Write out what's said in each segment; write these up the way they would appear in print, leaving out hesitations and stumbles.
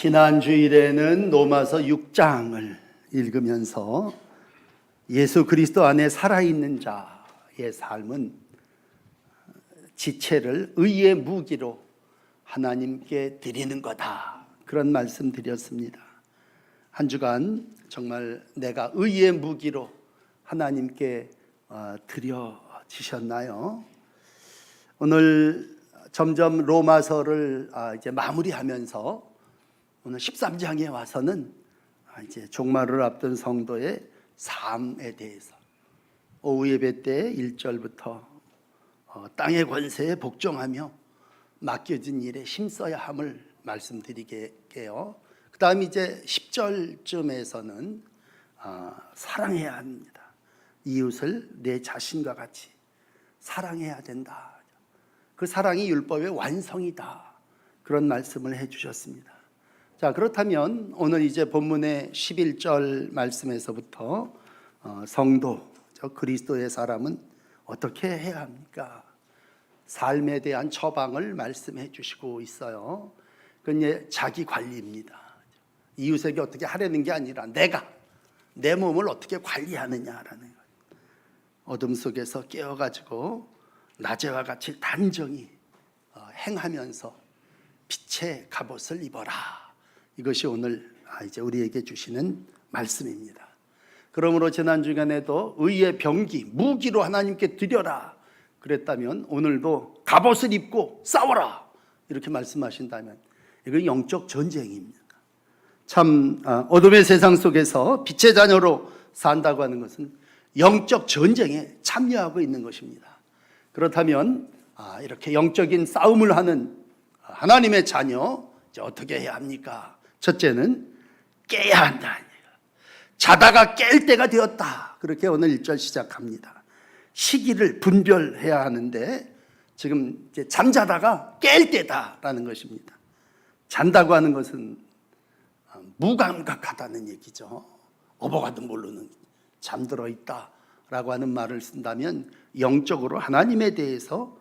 지난 주일에는 로마서 6장을 읽으면서 예수 그리스도 안에 살아있는 자의 삶은 지체를 의의 무기로 하나님께 드리는 거다, 그런 말씀 드렸습니다. 한 주간 정말 내가 의의 무기로 하나님께 드려지셨나요? 오늘 점점 로마서를 이제 마무리하면서 오늘 13장에 와서는 이제 종말을 앞둔 성도의 삶에 대해서 오후 예배 때 1절부터 땅의 권세에 복종하며 맡겨진 일에 힘써야 함을 말씀드리게요. 그 다음 이제 10절쯤에서는 사랑해야 합니다. 이웃을 내 자신과 같이 사랑해야 된다. 그 사랑이 율법의 완성이다, 그런 말씀을 해주셨습니다. 자, 그렇다면 오늘 이제 본문의 11절 말씀에서부터 성도, 그리스도의 사람은 어떻게 해야 합니까? 삶에 대한 처방을 말씀해 주시고 있어요. 그건 이제 자기 관리입니다. 이웃에게 어떻게 하려는 게 아니라 내가 내 몸을 어떻게 관리하느냐라는 거예요. 어둠 속에서 깨어가지고 낮에와 같이 단정히 행하면서 빛의 갑옷을 입어라. 이것이 오늘 이제 우리에게 주시는 말씀입니다. 그러므로 지난 주간에도 의의 병기, 무기로 하나님께 드려라 그랬다면 오늘도 갑옷을 입고 싸워라 이렇게 말씀하신다면 이건 영적 전쟁입니다. 참 어둠의 세상 속에서 빛의 자녀로 산다고 하는 것은 영적 전쟁에 참여하고 있는 것입니다. 그렇다면 이렇게 영적인 싸움을 하는 하나님의 자녀, 어떻게 해야 합니까? 첫째는 깨야 한다. 자다가 깰 때가 되었다. 그렇게 오늘 1절 시작합니다. 시기를 분별해야 하는데 지금 이제 잠자다가 깰 때다라는 것입니다. 잔다고 하는 것은 무감각하다는 얘기죠. 어버가도 모르는, 잠들어 있다라고 하는 말을 쓴다면 영적으로 하나님에 대해서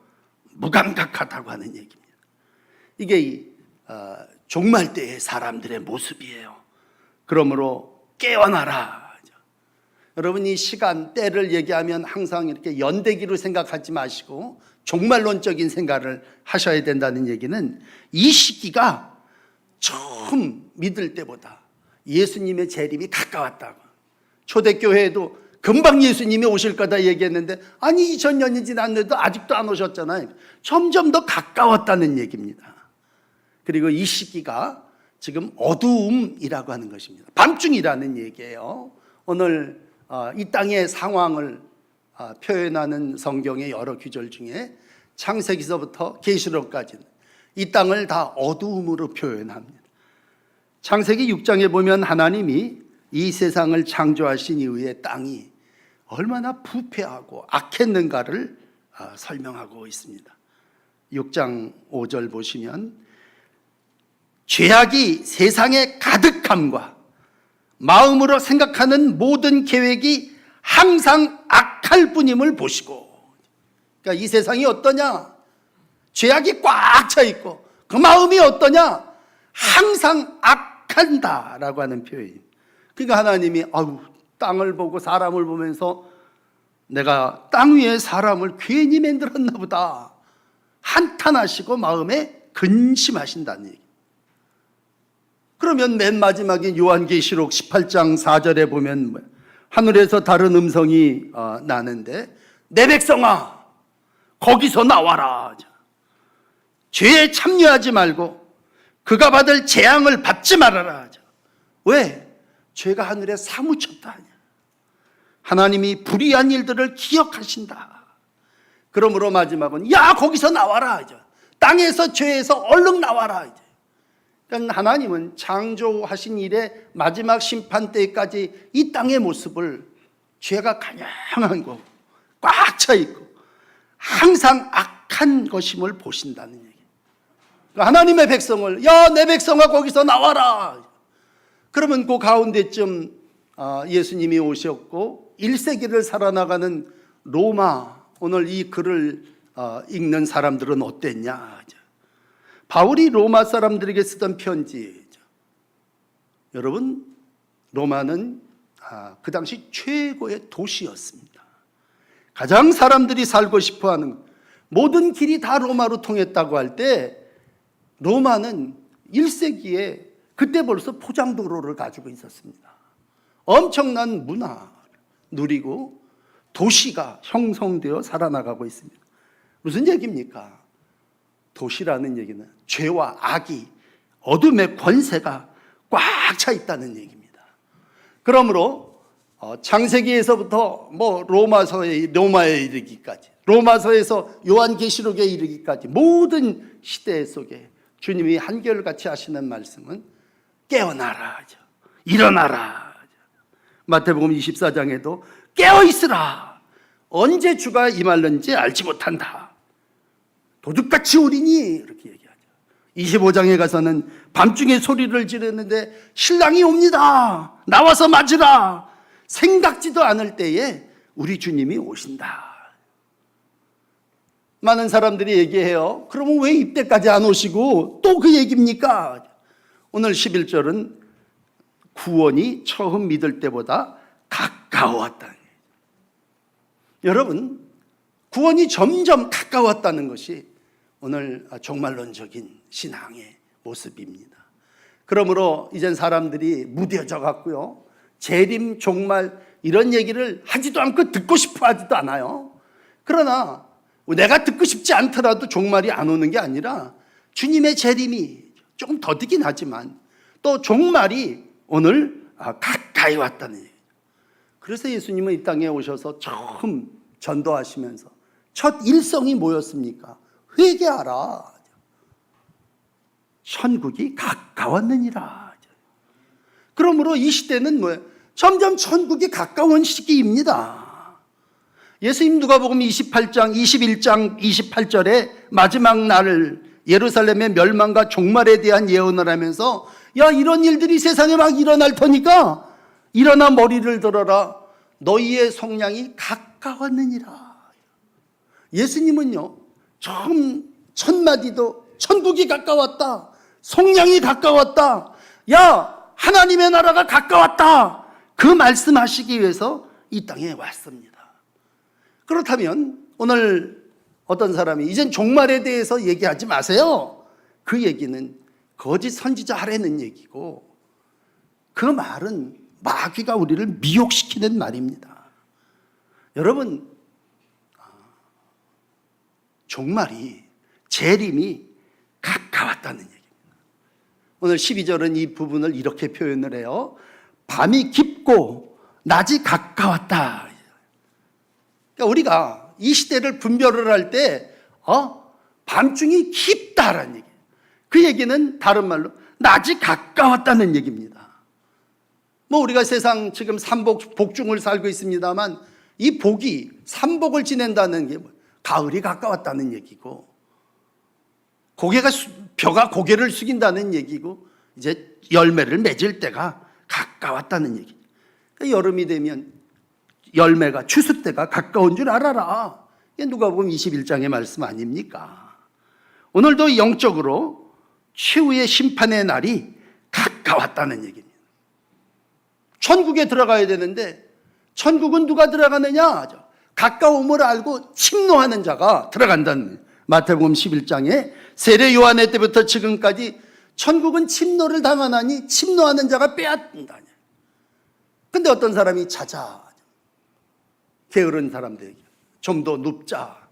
무감각하다고 하는 얘기입니다. 이게 종말 때의 사람들의 모습이에요. 그러므로 깨어나라. 여러분, 이 시간, 때를 얘기하면 항상 이렇게 연대기로 생각하지 마시고 종말론적인 생각을 하셔야 된다는 얘기는 이 시기가 처음 믿을 때보다 예수님의 재림이 가까웠다고. 초대교회에도 금방 예수님이 오실 거다 얘기했는데 아니 2000년이 지났는데도 아직도 안 오셨잖아요. 점점 더 가까웠다는 얘기입니다. 그리고 이 시기가 지금 어두움이라고 하는 것입니다. 밤중이라는 얘기예요. 오늘 이 땅의 상황을 표현하는 성경의 여러 구절 중에 창세기서부터 계시록까지는 이 땅을 다 어두움으로 표현합니다. 창세기 6장에 보면 하나님이 이 세상을 창조하신 이후에 땅이 얼마나 부패하고 악했는가를 설명하고 있습니다. 6장 5절 보시면 죄악이 세상에 가득함과 마음으로 생각하는 모든 계획이 항상 악할 뿐임을 보시고, 그러니까 이 세상이 어떠냐? 죄악이 꽉 차 있고 그 마음이 어떠냐? 항상 악한다라고 하는 표현. 그러니까 하나님이 땅을 보고 사람을 보면서 내가 땅 위에 사람을 괜히 만들었나 보다 한탄하시고 마음에 근심하신다는 얘기. 그러면 맨 마지막인 요한계시록 18장 4절에 보면 하늘에서 다른 음성이 나는데 내 백성아 거기서 나와라. 죄에 참여하지 말고 그가 받을 재앙을 받지 말아라. 왜? 죄가 하늘에 사무쳤다. 하나님이 불의한 일들을 기억하신다. 그러므로 마지막은 야 거기서 나와라. 땅에서 죄에서 얼른 나와라. 그러니까 하나님은 창조하신 일의 마지막 심판 때까지 이 땅의 모습을 죄가 가냘한 거, 꽉 차 있고 항상 악한 것임을 보신다는 얘기. 그러니까 하나님의 백성을 야 내 백성아 거기서 나와라. 그러면 그 가운데쯤 예수님이 오셨고 1세기를 살아나가는 로마, 오늘 이 글을 읽는 사람들은 어땠냐? 바울이 로마 사람들에게 쓰던 편지, 여러분, 로마는 그 당시 최고의 도시였습니다. 가장 사람들이 살고 싶어하는, 모든 길이 다 로마로 통했다고 할 때 로마는 1세기에 그때 벌써 포장도로를 가지고 있었습니다. 엄청난 문화를 누리고 도시가 형성되어 살아나가고 있습니다. 무슨 얘기입니까? 도시라는 얘기는 죄와 악이, 어둠의 권세가 꽉 차 있다는 얘기입니다. 그러므로 창세기에서부터 로마에 이르기까지, 로마서에서 요한계시록에 이르기까지 모든 시대 속에 주님이 한결같이 하시는 말씀은 깨어나라, 일어나라. 마태복음 24장에도 깨어있으라. 언제 주가 임할는지 알지 못한다. 도둑같이 우리니 이렇게 얘기하죠. 25장에 가서는 밤중에 소리를 지르는데 신랑이 옵니다. 나와서 맞으라. 생각지도 않을 때에 우리 주님이 오신다. 많은 사람들이 얘기해요. 그러면 왜 이때까지 안 오시고 또 그 얘기입니까? 오늘 11절은 구원이 처음 믿을 때보다 가까웠다는 거예요. 여러분, 구원이 점점 가까웠다는 것이 오늘 종말론적인 신앙의 모습입니다. 그러므로 이젠 사람들이 무뎌져 갔고요, 재림, 종말 이런 얘기를 하지도 않고 듣고 싶어 하지도 않아요. 그러나 내가 듣고 싶지 않더라도 종말이 안 오는 게 아니라 주님의 재림이 조금 더디긴 하지만 또 종말이 오늘 가까이 왔다는 얘기예요. 그래서 예수님은 이 땅에 오셔서 처음 전도하시면서 첫 일성이 뭐였습니까? 회개하라. 천국이 가까웠느니라. 그러므로 이 시대는 뭐예요? 점점 천국이 가까운 시기입니다. 예수님 누가복음 28장, 21장, 28절에 마지막 날 예루살렘의 멸망과 종말에 대한 예언을 하면서 야, 이런 일들이 세상에 막 일어날 테니까 일어나 머리를 들어라. 너희의 속량이 가까웠느니라. 예수님은요, 처음 첫 마디도 천국이 가까웠다, 속량이 가까웠다, 야, 하나님의 나라가 가까웠다, 그 말씀하시기 위해서 이 땅에 왔습니다. 그렇다면 오늘 어떤 사람이 이젠 종말에 대해서 얘기하지 마세요. 그 얘기는 거짓 선지자 하라는 얘기고, 그 말은 마귀가 우리를 미혹시키는 말입니다. 여러분, 종말이, 재림이 가까웠다는 얘기입니다. 오늘 12절은 이 부분을 이렇게 표현을 해요. 밤이 깊고 낮이 가까웠다. 그러니까 우리가 이 시대를 분별을 할 때 밤중이 깊다라는 얘기예요. 그 얘기는 다른 말로 낮이 가까웠다는 얘기입니다. 우리가 세상 지금 복중을 살고 있습니다만 이 복이, 삼복을 지낸다는 게 가을이 가까웠다는 얘기고, 벼가 고개를 숙인다는 얘기고, 이제 열매를 맺을 때가 가까웠다는 얘기. 그러니까 여름이 되면 열매가, 추수 때가 가까운 줄 알아라. 이게 누가복음 21장의 말씀 아닙니까? 오늘도 영적으로 최후의 심판의 날이 가까웠다는 얘기입니다. 천국에 들어가야 되는데 천국은 누가 들어가느냐? 가까움을 알고 침노하는 자가 들어간다는 거예요. 마태복음 11장에 세례 요한의 때부터 지금까지 천국은 침노를 당하나니 침노하는 자가 빼앗는다. 근데 어떤 사람이 찾아, 게으른 사람들에게 좀 더 눕자,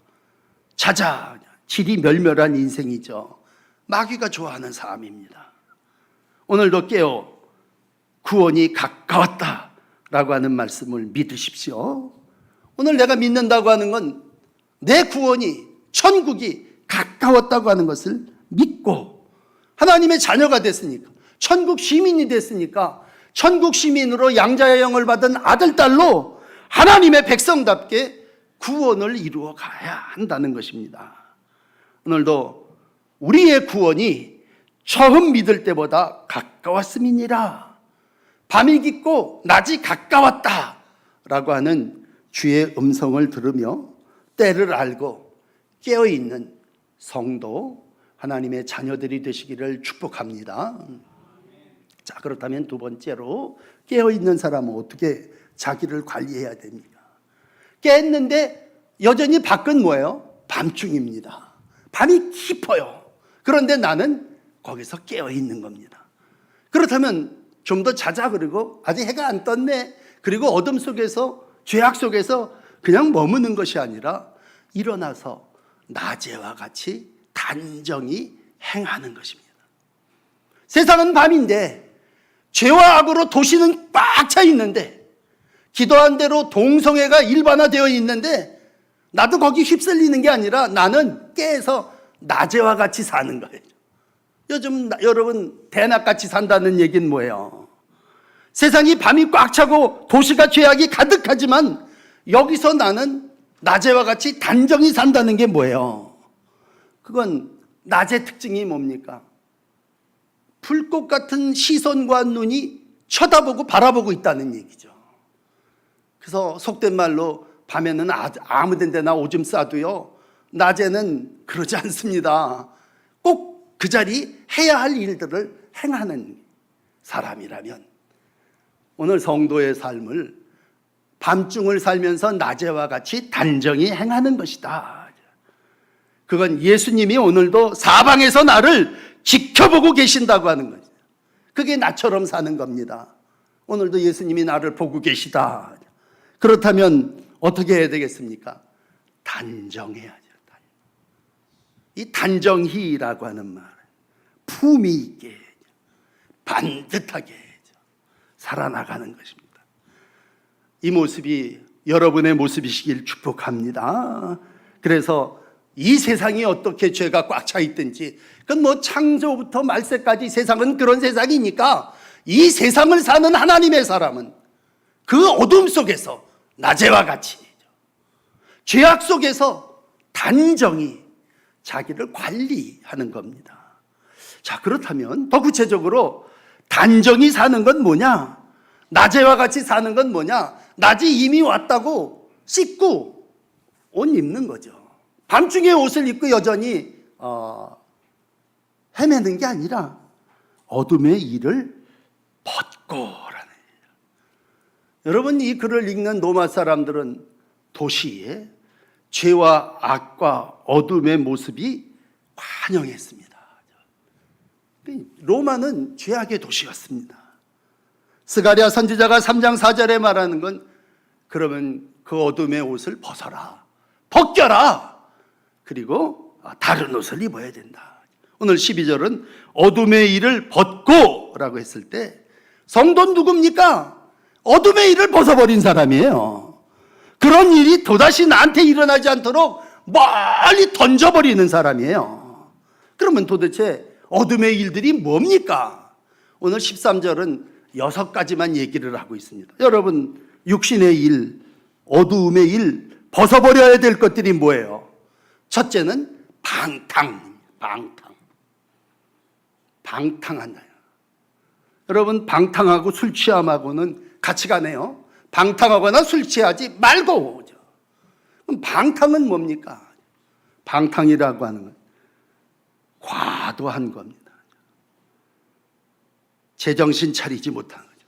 자자, 질이 멸멸한 인생이죠. 마귀가 좋아하는 삶입니다. 오늘도 깨어 구원이 가까웠다라고 하는 말씀을 믿으십시오. 오늘 내가 믿는다고 하는 건 내 구원이, 천국이 가까웠다고 하는 것을 믿고 하나님의 자녀가 됐으니까, 천국 시민이 됐으니까 천국 시민으로 양자의 영을 받은 아들, 딸로 하나님의 백성답게 구원을 이루어 가야 한다는 것입니다. 오늘도 우리의 구원이 처음 믿을 때보다 가까웠음이니라. 밤이 깊고 낮이 가까웠다 라고 하는 주의 음성을 들으며 때를 알고 깨어있는 성도, 하나님의 자녀들이 되시기를 축복합니다. 자, 그렇다면 두 번째로 깨어있는 사람은 어떻게 자기를 관리해야 됩니까? 깼는데 여전히 밖은 뭐예요? 밤중입니다. 밤이 깊어요. 그런데 나는 거기서 깨어있는 겁니다. 그렇다면 좀 더 자자. 그리고 아직 해가 안 떴네. 그리고 어둠 속에서, 죄악 속에서 그냥 머무는 것이 아니라 일어나서 낮에와 같이 단정히 행하는 것입니다. 세상은 밤인데 죄와 악으로 도시는 꽉 차 있는데, 기도한 대로 동성애가 일반화되어 있는데 나도 거기 휩쓸리는 게 아니라 나는 깨서 낮에와 같이 사는 거예요. 요즘 여러분 대낮같이 산다는 얘기는 뭐예요? 세상이 밤이 꽉 차고 도시가 죄악이 가득하지만 여기서 나는 낮에와 같이 단정히 산다는 게 뭐예요? 그건 낮의 특징이 뭡니까? 불꽃 같은 시선과 눈이 쳐다보고 바라보고 있다는 얘기죠. 그래서 속된 말로 밤에는 아무 데나 오줌 싸도요, 낮에는 그러지 않습니다. 꼭 그 자리 해야 할 일들을 행하는 사람이라면 오늘 성도의 삶을 밤중을 살면서 낮에와 같이 단정히 행하는 것이다. 그건 예수님이 오늘도 사방에서 나를 지켜보고 계신다고 하는 거죠. 그게 나처럼 사는 겁니다. 오늘도 예수님이 나를 보고 계시다. 그렇다면 어떻게 해야 되겠습니까? 단정해야죠. 이 단정히라고 하는 말은 품위 있게, 반듯하게 살아나가는 것입니다. 이 모습이 여러분의 모습이시길 축복합니다. 그래서 이 세상이 어떻게 죄가 꽉 차 있든지, 그건 뭐 창조부터 말세까지 세상은 그런 세상이니까 이 세상을 사는 하나님의 사람은 그 어둠 속에서 낮에와 같이 죄악 속에서 단정히 자기를 관리하는 겁니다. 자, 그렇다면 더 구체적으로 단정히 사는 건 뭐냐? 낮에와 같이 사는 건 뭐냐? 낮이 이미 왔다고 씻고 옷 입는 거죠. 밤중에 옷을 입고 여전히 헤매는 게 아니라 어둠의 일을 벗고라는 얘기예요. 여러분, 이 글을 읽는 로마 사람들은 도시에 죄와 악과 어둠의 모습이 환영했습니다. 로마는 죄악의 도시였습니다. 스가랴 선지자가 3장 4절에 말하는 건, 그러면 그 어둠의 옷을 벗어라, 벗겨라, 그리고 다른 옷을 입어야 된다. 오늘 12절은 어둠의 일을 벗고 라고 했을 때 성도는 누굽니까? 어둠의 일을 벗어버린 사람이에요. 그런 일이 또다시 나한테 일어나지 않도록 멀리 던져버리는 사람이에요. 그러면 도대체 어둠의 일들이 뭡니까? 오늘 13절은 6가지만 얘기를 하고 있습니다. 여러분, 육신의 일, 어두움의 일, 벗어버려야 될 것들이 뭐예요? 첫째는 방탕한다. 여러분, 방탕하고 술 취함하고는 같이 가네요. 방탕하거나 술 취하지 말고. 그럼 방탕은 뭡니까? 방탕이라고 하는 건 과도한 겁니다. 제정신 차리지 못한 거죠.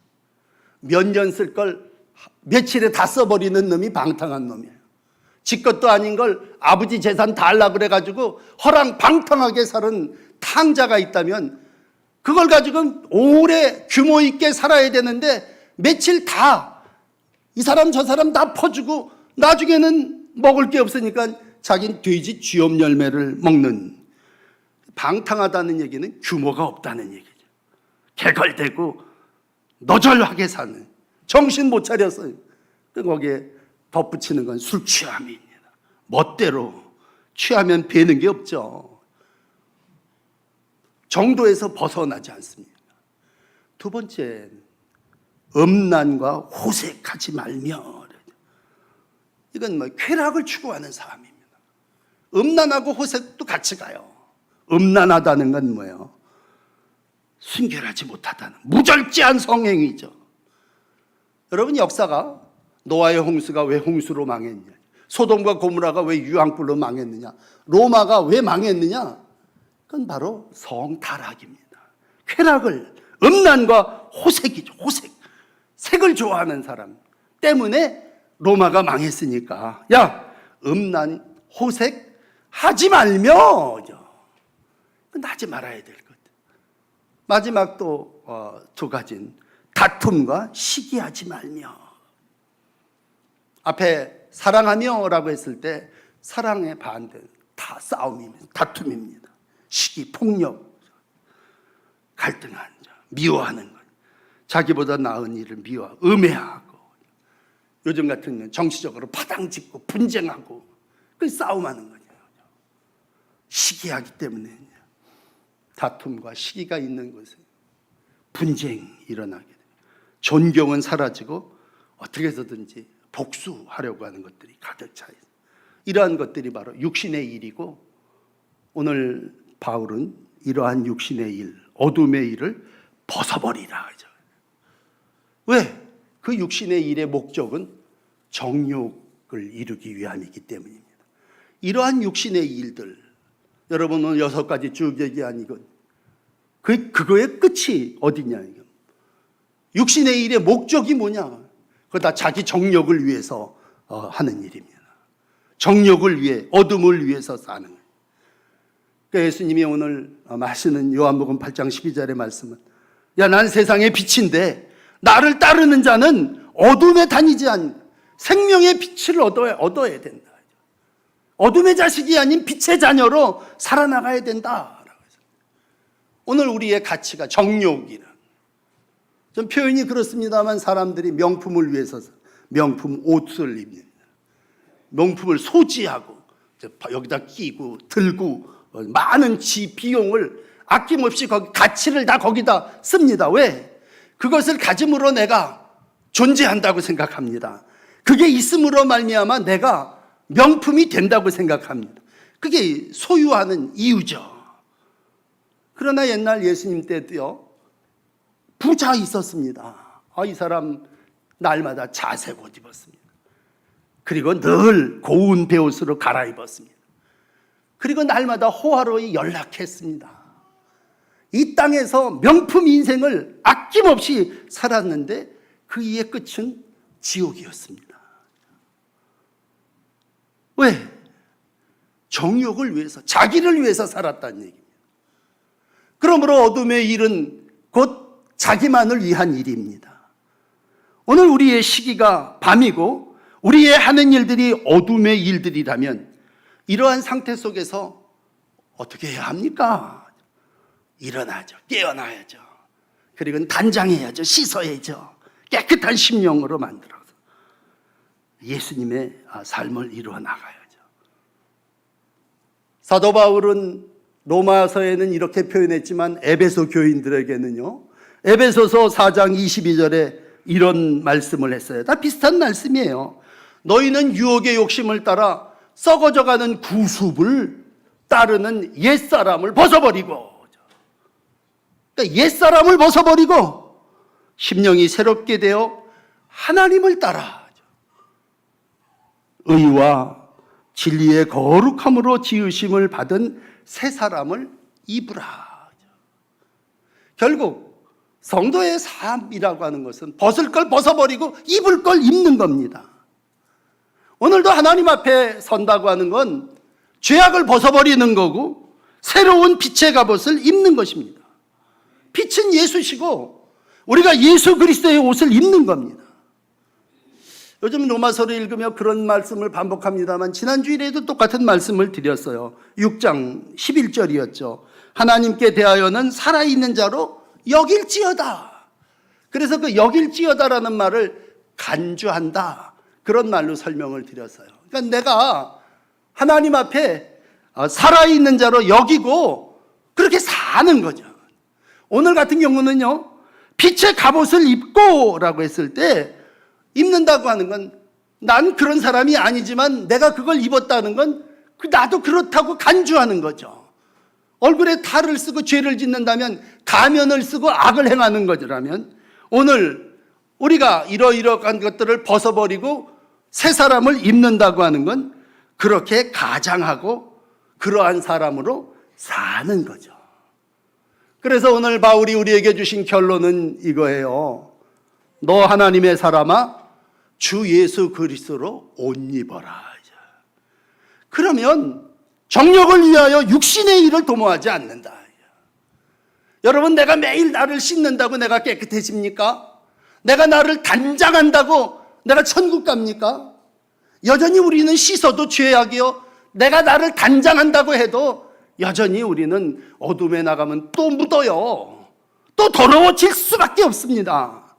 몇 년 쓸 걸 며칠에 다 써버리는 놈이 방탕한 놈이에요. 지 것도 아닌 걸 아버지 재산 다 하려고 그래가지고 허랑방탕하게 사는 탕자가 있다면 그걸 가지고 오래 규모 있게 살아야 되는데 며칠 다 이 사람 저 사람 다 퍼주고 나중에는 먹을 게 없으니까 자기는 돼지 쥐엄 열매를 먹는. 방탕하다는 얘기는 규모가 없다는 얘기죠. 개걸대고 너절하게 사는, 정신 못 차렸어요. 거기에 덧붙이는 건 술 취함입니다. 멋대로 취하면 배는 게 없죠. 정도에서 벗어나지 않습니다. 두 번째, 음란과 호색하지 말며. 이건 뭐 쾌락을 추구하는 사람입니다. 음란하고 호색도 같이 가요. 음란하다는 건 뭐예요? 순결하지 못하다는, 무절제한 성행위죠. 여러분, 역사가 노아의 홍수가 왜 홍수로 망했냐, 소돔과 고모라가 왜 유황불로 망했느냐, 로마가 왜 망했느냐, 그건 바로 성타락입니다. 쾌락을, 음란과 호색이죠. 호색. 색을 좋아하는 사람 때문에 로마가 망했으니까 야, 음란, 호색 하지 말며 하지 말아야 될 것. 마지막 또 두 가지는 다툼과 시기하지 말며. 앞에 사랑하며라고 했을 때 사랑의 반대는 다 싸움입니다. 다툼입니다. 시기, 폭력, 갈등하는 자, 미워하는 것, 자기보다 나은 일을 미워하고 음해하고, 요즘 같은 경우는 정치적으로 파당짓고 분쟁하고 그 싸움하는 거죠. 시기하기 때문에 다툼과 시기가 있는 곳에 분쟁이 일어나게 됩니다. 존경은 사라지고 어떻게 해서든지 복수하려고 하는 것들이 가득 차 있어요. 이러한 것들이 바로 육신의 일이고, 오늘 바울은 이러한 육신의 일, 어둠의 일을 벗어버리라 하죠. 왜? 그 육신의 일의 목적은 정욕을 이루기 위함이기 때문입니다. 이러한 육신의 일들, 여러분 오늘 6가지 쭉 얘기한 이것, 그거의 끝이 어디냐? 육신의 일의 목적이 뭐냐? 그거 다 자기 정욕을 위해서 하는 일입니다. 정욕을 위해, 어둠을 위해서 사는 거예요. 그러니까 예수님이 오늘 하시는 요한복음 8장 12절의 말씀은, 야, 난 세상의 빛인데 나를 따르는 자는 어둠에 다니지 않는 생명의 빛을 얻어야 된다. 어둠의 자식이 아닌 빛의 자녀로 살아나가야 된다. 오늘 우리의 가치가 정욕이라. 좀 표현이 그렇습니다만 사람들이 명품을 위해서 명품 옷을 입니다. 명품을 소지하고 여기다 끼고 들고 많은 비용을 아낌없이 가치를 다 거기다 씁니다. 왜? 그것을 가짐으로 내가 존재한다고 생각합니다. 그게 있음으로 말미암아 내가 명품이 된다고 생각합니다. 그게 소유하는 이유죠. 그러나 옛날 예수님 때도요, 부자 있었습니다. 이 사람 날마다 자색 옷 입었습니다. 그리고 늘 고운 베옷으로 갈아입었습니다. 그리고 날마다 호화로이 연락했습니다. 이 땅에서 명품 인생을 아낌없이 살았는데 그 이의 끝은 지옥이었습니다. 왜? 정욕을 위해서, 자기를 위해서 살았다는 얘기입니다. 그러므로 어둠의 일은 곧 자기만을 위한 일입니다. 오늘 우리의 시기가 밤이고 우리의 하는 일들이 어둠의 일들이라면 이러한 상태 속에서 어떻게 해야 합니까? 일어나죠. 깨어나야죠. 그리고 단장해야죠. 씻어야죠. 깨끗한 심령으로 만들어서 예수님의 삶을 이루어 나가야죠. 사도 바울은 로마서에는 이렇게 표현했지만 에베소 교인들에게는요, 에베소서 4장 22절에 이런 말씀을 했어요. 다 비슷한 말씀이에요. 너희는 유혹의 욕심을 따라 썩어져가는 구습을 따르는 옛사람을 벗어버리고, 그러니까 옛사람을 벗어버리고 심령이 새롭게 되어 하나님을 따라 의와 진리의 거룩함으로 지으심을 받은 새 사람을 입으라. 결국 성도의 삶이라고 하는 것은 벗을 걸 벗어버리고 입을 걸 입는 겁니다. 오늘도 하나님 앞에 선다고 하는 건 죄악을 벗어버리는 거고 새로운 빛의 갑옷을 입는 것입니다. 빛은 예수시고 우리가 예수 그리스도의 옷을 입는 겁니다. 요즘 로마서를 읽으며 그런 말씀을 반복합니다만 지난주일에도 똑같은 말씀을 드렸어요. 6장 11절이었죠. 하나님께 대하여는 살아있는 자로 여길지어다. 그래서 그 여길지어다라는 말을 간주한다, 그런 말로 설명을 드렸어요. 그러니까 내가 하나님 앞에 살아있는 자로 여기고 그렇게 사는 거죠. 오늘 같은 경우는요, 빛의 갑옷을 입고 라고 했을 때, 입는다고 하는 건 난 그런 사람이 아니지만 내가 그걸 입었다는 건 나도 그렇다고 간주하는 거죠. 얼굴에 탈을 쓰고 죄를 짓는다면, 가면을 쓰고 악을 행하는 거라면, 오늘 우리가 이러이러한 것들을 벗어버리고 새 사람을 입는다고 하는 건 그렇게 가장하고 그러한 사람으로 사는 거죠. 그래서 오늘 바울이 우리에게 주신 결론은 이거예요. 너 하나님의 사람아, 주 예수 그리스도로 옷 입어라. 그러면 정욕을 위하여 육신의 일을 도모하지 않는다. 여러분, 내가 매일 나를 씻는다고 내가 깨끗해집니까? 내가 나를 단장한다고 내가 천국 갑니까? 여전히 우리는 씻어도 죄악이요, 내가 나를 단장한다고 해도 여전히 우리는 어둠에 나가면 또 묻어요. 또 더러워질 수밖에 없습니다.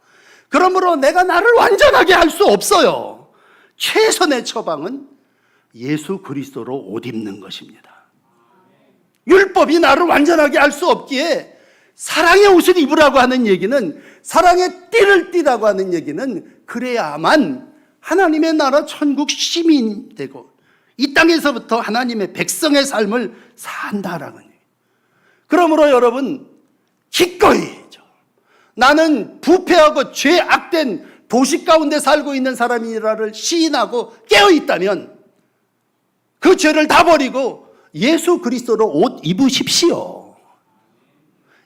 그러므로 내가 나를 완전하게 할 수 없어요. 최선의 처방은 예수 그리스도로 옷 입는 것입니다. 율법이 나를 완전하게 할 수 없기에 사랑의 옷을 입으라고 하는 얘기는, 사랑의 띠를 띠라고 하는 얘기는, 그래야만 하나님의 나라 천국 시민이 되고 이 땅에서부터 하나님의 백성의 삶을 산다라는 얘기예요. 그러므로 여러분, 기꺼이 나는 부패하고 죄악된 도시 가운데 살고 있는 사람이라를 시인하고 깨어있다면 그 죄를 다 버리고 예수 그리스도로 옷 입으십시오.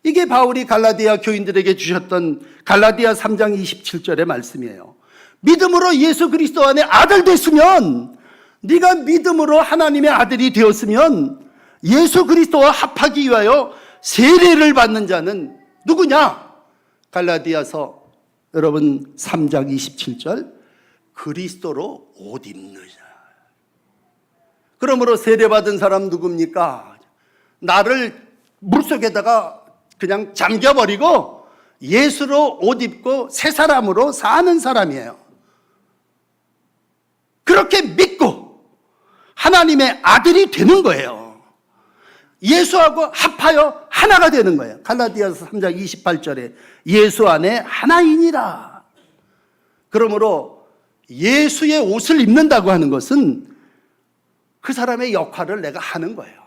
이게 바울이 갈라디아 교인들에게 주셨던 갈라디아 3장 27절의 말씀이에요. 믿음으로 예수 그리스도 안에 아들 됐으면, 네가 믿음으로 하나님의 아들이 되었으면 예수 그리스도와 합하기 위하여 세례를 받는 자는 누구냐? 갈라디아서 여러분 3장 27절, 그리스도로 옷 입는 자. 그러므로 세례받은 사람 누굽니까? 나를 물속에다가 그냥 잠겨버리고 예수로 옷 입고 새 사람으로 사는 사람이에요. 그렇게 믿고 하나님의 아들이 되는 거예요. 예수하고 합하여 하나가 되는 거예요. 갈라디아서 3장 28절에 예수 안에 하나이니라. 그러므로 예수의 옷을 입는다고 하는 것은 그 사람의 역할을 내가 하는 거예요.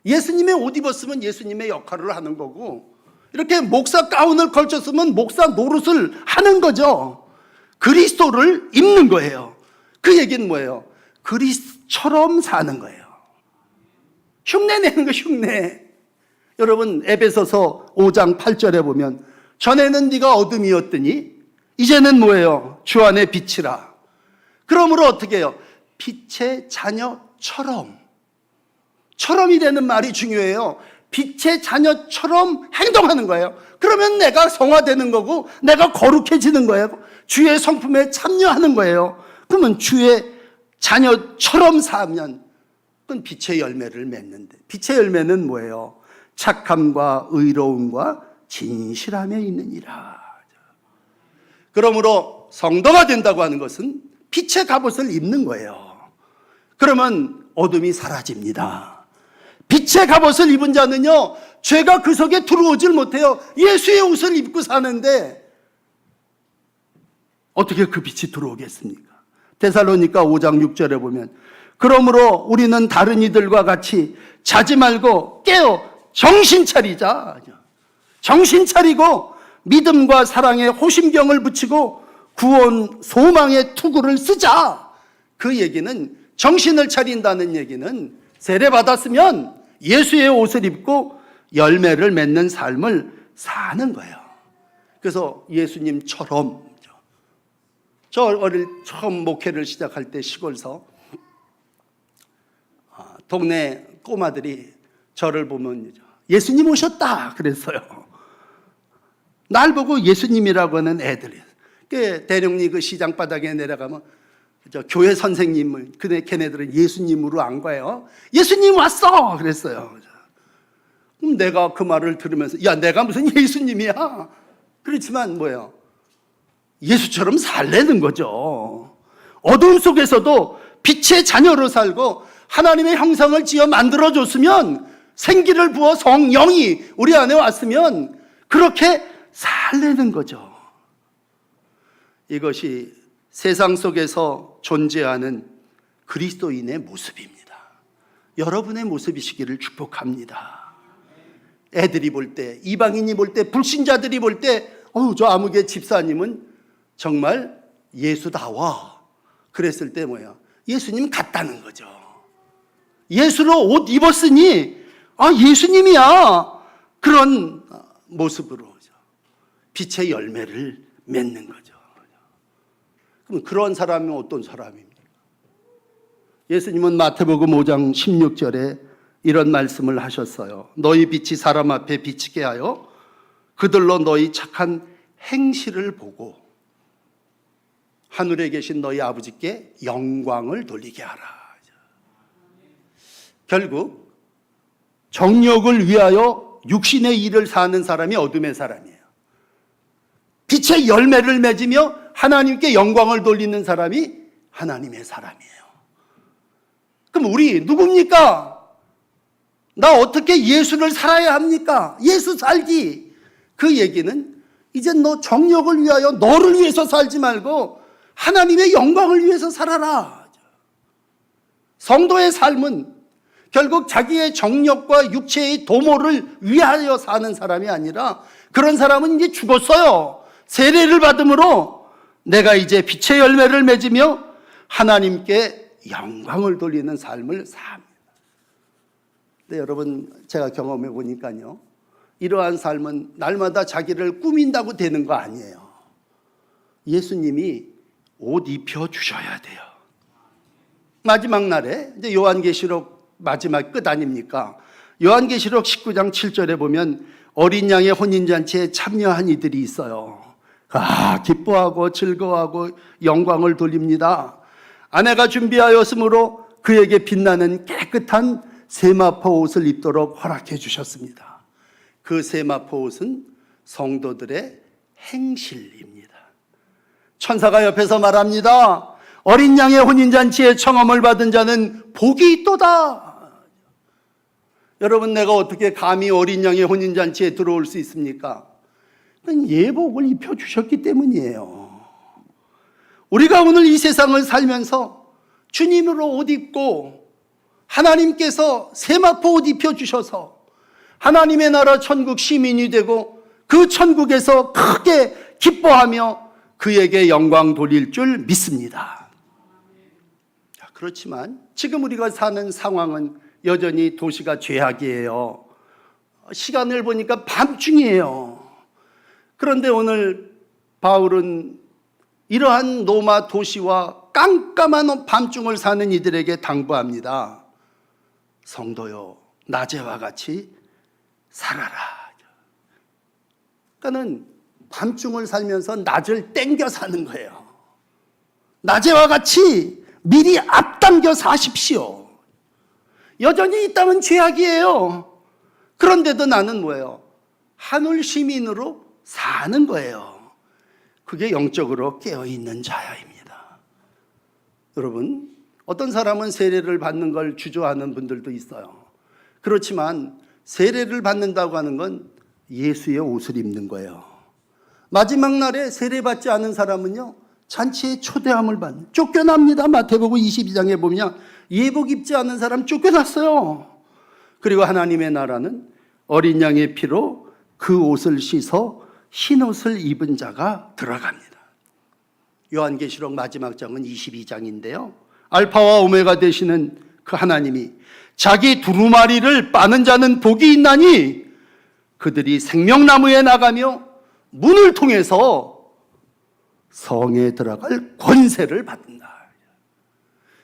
예수님의 옷 입었으면 예수님의 역할을 하는 거고, 이렇게 목사 가운을 걸쳤으면 목사 노릇을 하는 거죠. 그리스도를 입는 거예요. 그 얘기는 뭐예요? 그리스도처럼 사는 거예요. 흉내 내는 거, 흉내. 여러분, 에베소서 5장 8절에 보면 전에는 네가 어둠이었더니 이제는 뭐예요? 주 안에 빛이라. 그러므로 어떻게 해요? 빛의 자녀처럼. 처럼이 되는 말이 중요해요. 빛의 자녀처럼 행동하는 거예요. 그러면 내가 성화되는 거고 내가 거룩해지는 거예요. 주의 성품에 참여하는 거예요. 그러면 주의 자녀처럼 살면 그건 빛의 열매를 맺는데, 빛의 열매는 뭐예요? 착함과 의로움과 진실함에 있느니라. 그러므로 성도가 된다고 하는 것은 빛의 갑옷을 입는 거예요. 그러면 어둠이 사라집니다. 빛의 갑옷을 입은 자는요, 죄가 그 속에 들어오질 못해요. 예수의 옷을 입고 사는데 어떻게 그 빛이 들어오겠습니까? 데살로니가 5장 6절에 보면 그러므로 우리는 다른 이들과 같이 자지 말고 깨어 정신 차리자. 정신 차리고 믿음과 사랑에 호심경을 붙이고 구원 소망의 투구를 쓰자. 그 얘기는, 정신을 차린다는 얘기는 세례받았으면 예수의 옷을 입고 열매를 맺는 삶을 사는 거예요. 그래서 예수님처럼, 저 처음 목회를 시작할 때 시골서 동네 꼬마들이 저를 보면 예수님 오셨다 그랬어요. 날 보고 예수님이라고 하는 애들이. 대령리 그 시장 바닥에 내려가면 저 교회 선생님을, 걔네들은 예수님으로 안 가요. 예수님 왔어 그랬어요. 그럼 내가 그 말을 들으면서, 야, 내가 무슨 예수님이야? 그렇지만 뭐예요? 예수처럼 살래는 거죠. 어두움 속에서도 빛의 자녀로 살고 하나님의 형상을 지어 만들어줬으면, 생기를 부어 성령이 우리 안에 왔으면 그렇게 살래는 거죠. 이것이 세상 속에서 존재하는 그리스도인의 모습입니다. 여러분의 모습이시기를 축복합니다. 애들이 볼 때, 이방인이 볼 때, 불신자들이 볼 때, 저 아무개 집사님은 정말 예수다워 그랬을 때 뭐야? 예수님 같다는 거죠. 예수로 옷 입었으니 예수님이야. 그런 모습으로 빛의 열매를 맺는 거죠. 그럼 그런 사람이 어떤 사람입니까? 예수님은 마태복음 5장 16절에 이런 말씀을 하셨어요. 너희 빛이 사람 앞에 비치게 하여 그들로 너희 착한 행실을 보고 하늘에 계신 너희 아버지께 영광을 돌리게 하라. 결국 정욕을 위하여 육신의 일을 사는 사람이 어둠의 사람이에요. 빛의 열매를 맺으며 하나님께 영광을 돌리는 사람이 하나님의 사람이에요. 그럼 우리 누굽니까? 나 어떻게 예수를 살아야 합니까? 예수 살기. 그 얘기는 이제 너 정욕을 위하여 너를 위해서 살지 말고 하나님의 영광을 위해서 살아라. 성도의 삶은 결국 자기의 정욕과 육체의 도모를 위하여 사는 사람이 아니라 그런 사람은 이제 죽었어요. 세례를 받음으로 내가 이제 빛의 열매를 맺으며 하나님께 영광을 돌리는 삶을 삽니다. 근데 여러분, 제가 경험해 보니까요, 이러한 삶은 날마다 자기를 꾸민다고 되는 거 아니에요. 예수님이 옷 입혀 주셔야 돼요. 마지막 날에 이제 요한계시록 마지막 끝 아닙니까? 요한계시록 19장 7절에 보면 어린 양의 혼인잔치에 참여한 이들이 있어요. 기뻐하고 즐거워하고 영광을 돌립니다. 아내가 준비하였으므로 그에게 빛나는 깨끗한 세마포 옷을 입도록 허락해 주셨습니다. 그 세마포 옷은 성도들의 행실입니다. 천사가 옆에서 말합니다. 어린 양의 혼인잔치에 청함을 받은 자는 복이 있도다. 여러분, 내가 어떻게 감히 어린 양의 혼인잔치에 들어올 수 있습니까? 예복을 입혀주셨기 때문이에요. 우리가 오늘 이 세상을 살면서 주님으로 옷 입고 하나님께서 세마포 옷 입혀주셔서 하나님의 나라 천국 시민이 되고 그 천국에서 크게 기뻐하며 그에게 영광 돌릴 줄 믿습니다. 그렇지만 지금 우리가 사는 상황은 여전히 도시가 죄악이에요. 시간을 보니까 밤중이에요. 그런데 오늘 바울은 이러한 로마 도시와 깜깜한 밤중을 사는 이들에게 당부합니다. 성도요, 낮에와 같이 살아라. 그러니까는 밤중을 살면서 낮을 땡겨 사는 거예요. 낮에와 같이 미리 앞당겨 사십시오. 여전히 이 땅은 죄악이에요. 그런데도 나는 뭐예요? 하늘 시민으로 사는 거예요. 그게 영적으로 깨어있는 자야입니다. 여러분, 어떤 사람은 세례를 받는 걸 주저하는 분들도 있어요. 그렇지만 세례를 받는다고 하는 건 예수의 옷을 입는 거예요. 마지막 날에 세례받지 않은 사람은요, 잔치에 초대함을 받는, 쫓겨납니다. 마태복음 22장에 보면 예복 입지 않은 사람 쫓겨났어요. 그리고 하나님의 나라는 어린 양의 피로 그 옷을 씻어 흰 옷을 입은 자가 들어갑니다. 요한계시록 마지막 장은 22장인데요. 알파와 오메가 되시는 그 하나님이 자기 두루마리를 빠는 자는 복이 있나니 그들이 생명나무에 나가며 문을 통해서 성에 들어갈 권세를 받는다.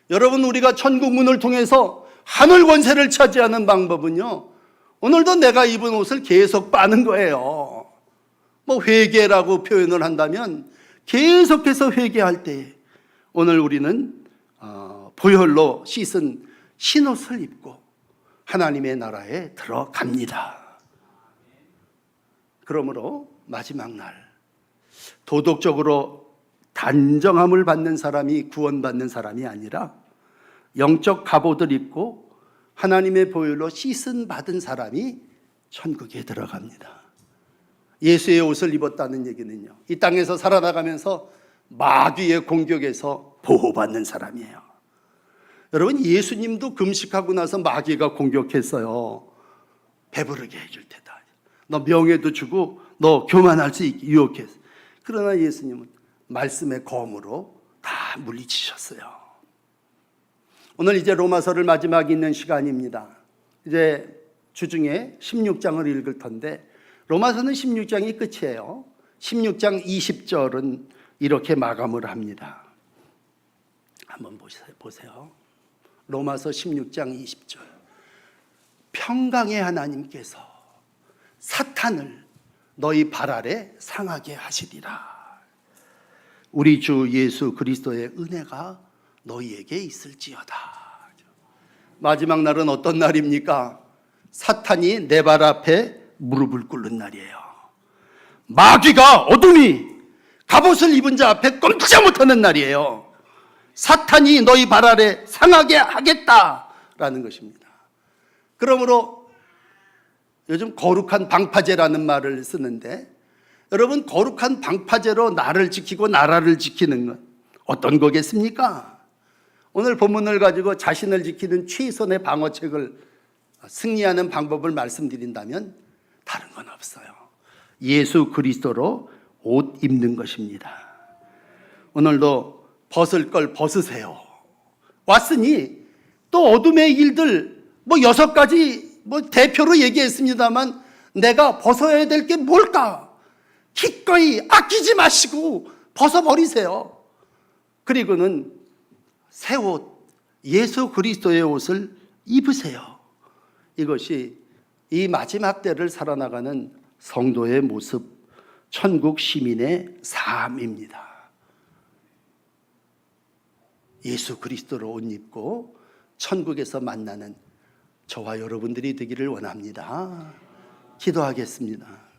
여러분, 우리가 천국 문을 통해서 하늘 권세를 차지하는 방법은요, 오늘도 내가 입은 옷을 계속 빠는 거예요. 회개라고 표현을 한다면 계속해서 회개할 때 오늘 우리는 보혈로 씻은 흰옷을 입고 하나님의 나라에 들어갑니다. 그러므로 마지막 날 도덕적으로 단정함을 받는 사람이 구원받는 사람이 아니라 영적 갑옷을 입고 하나님의 보혈로 씻은 받은 사람이 천국에 들어갑니다. 예수의 옷을 입었다는 얘기는요, 이 땅에서 살아나가면서 마귀의 공격에서 보호받는 사람이에요. 여러분, 예수님도 금식하고 나서 마귀가 공격했어요. 배부르게 해줄 테다. 너 명예도 주고 너 교만할 수 있게 유혹했어. 그러나 예수님은 말씀의 검으로 다 물리치셨어요. 오늘 이제 로마서를 마지막 읽는 시간입니다. 이제 주중에 16장을 읽을 텐데 로마서는 16장이 끝이에요. 16장 20절은 이렇게 마감을 합니다. 한번 보세요. 로마서 16장 20절. 평강의 하나님께서 사탄을 너희 발 아래 상하게 하시리라. 우리 주 예수 그리스도의 은혜가 너희에게 있을지어다. 마지막 날은 어떤 날입니까? 사탄이 내 발 앞에 무릎을 꿇는 날이에요. 마귀가 어둠이 갑옷을 입은 자 앞에 꼼짝 못하는 날이에요. 사탄이 너희 발 아래 상하게 하겠다라는 것입니다. 그러므로 요즘 거룩한 방파제라는 말을 쓰는데, 여러분, 거룩한 방파제로 나를 지키고 나라를 지키는 건 어떤 거겠습니까? 오늘 본문을 가지고 자신을 지키는 최선의 방어책을 승리하는 방법을 말씀드린다면 다른 건 없어요. 예수 그리스도로 옷 입는 것입니다. 오늘도 벗을 걸 벗으세요. 왔으니 또 어둠의 일들 6가지 대표로 얘기했습니다만, 내가 벗어야 될 게 뭘까? 기꺼이 아끼지 마시고 벗어버리세요. 그리고는 새 옷, 예수 그리스도의 옷을 입으세요. 이것이 이 마지막 때를 살아나가는 성도의 모습, 천국 시민의 삶입니다. 예수 그리스도로 옷 입고 천국에서 만나는 저와 여러분들이 되기를 원합니다. 기도하겠습니다.